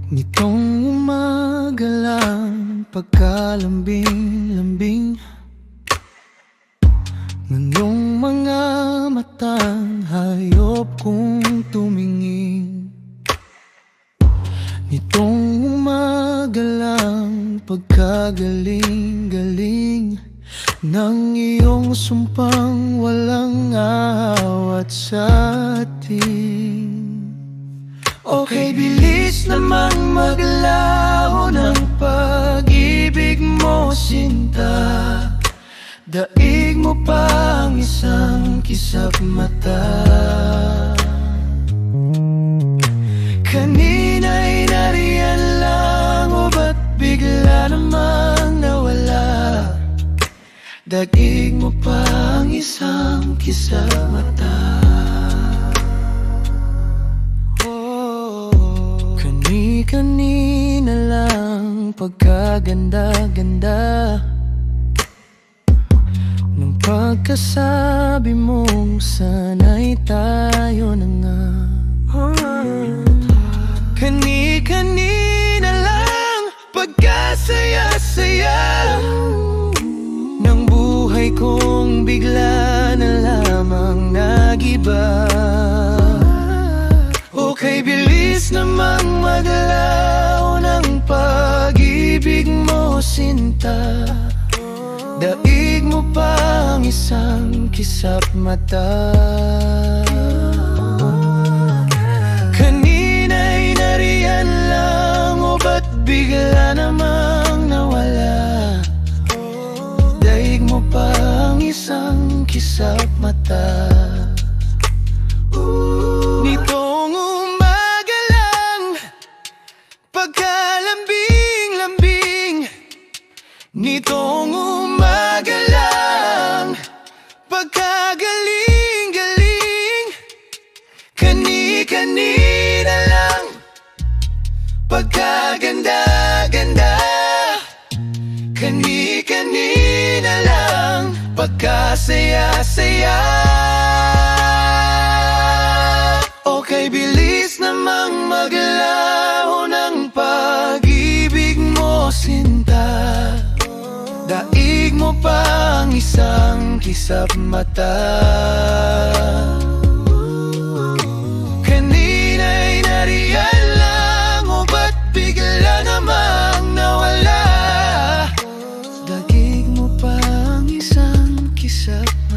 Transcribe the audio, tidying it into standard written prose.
Nitong umaga lang, pagkalambing-lambing ng iyong mga matang hayop kong tumingin. Nitong umaga lang, pagkagaling-galing ng iyong sumpang walang awat sa atin. Okay, bilis namang maglaho ng pag-ibig mo, sinta. Daig mo pa ang isang kisap mata. Kanina'y nariyan lang, o ba't bigla namang nawala? Daig mo pa ang isang kisap mata. Kanina lang, pagkaganda-ganda nung pagkasabi mong sana'y tayo na nga. Kanina lang, pagkasaya-saya ng buhay kong bigla na lamang nagiba. Okay, bilis namang maglaho ng pag-ibig mo, sinta. Daig mo pa ang isang kisap mata. Kanina'y nariyan lang, o ba't bigla namang nawala? Daig mo pa ang isang kisap mata. Nitong umaga lang, pagkalambing-lambing. Nitong umaga lang, pagkagaling-galing. Kani-kanina lang, pagkaganda-ganda. Kani-kanina lang, pagkasaya-saya. Okay, bilis namang maglaho ng pag-ibig mo, sinta. Daig mo pa ang isang kisap mata. Kanina'y nariyan lang, o ba't bigla namang nawala? Daig mo pa ang isang kisap mata.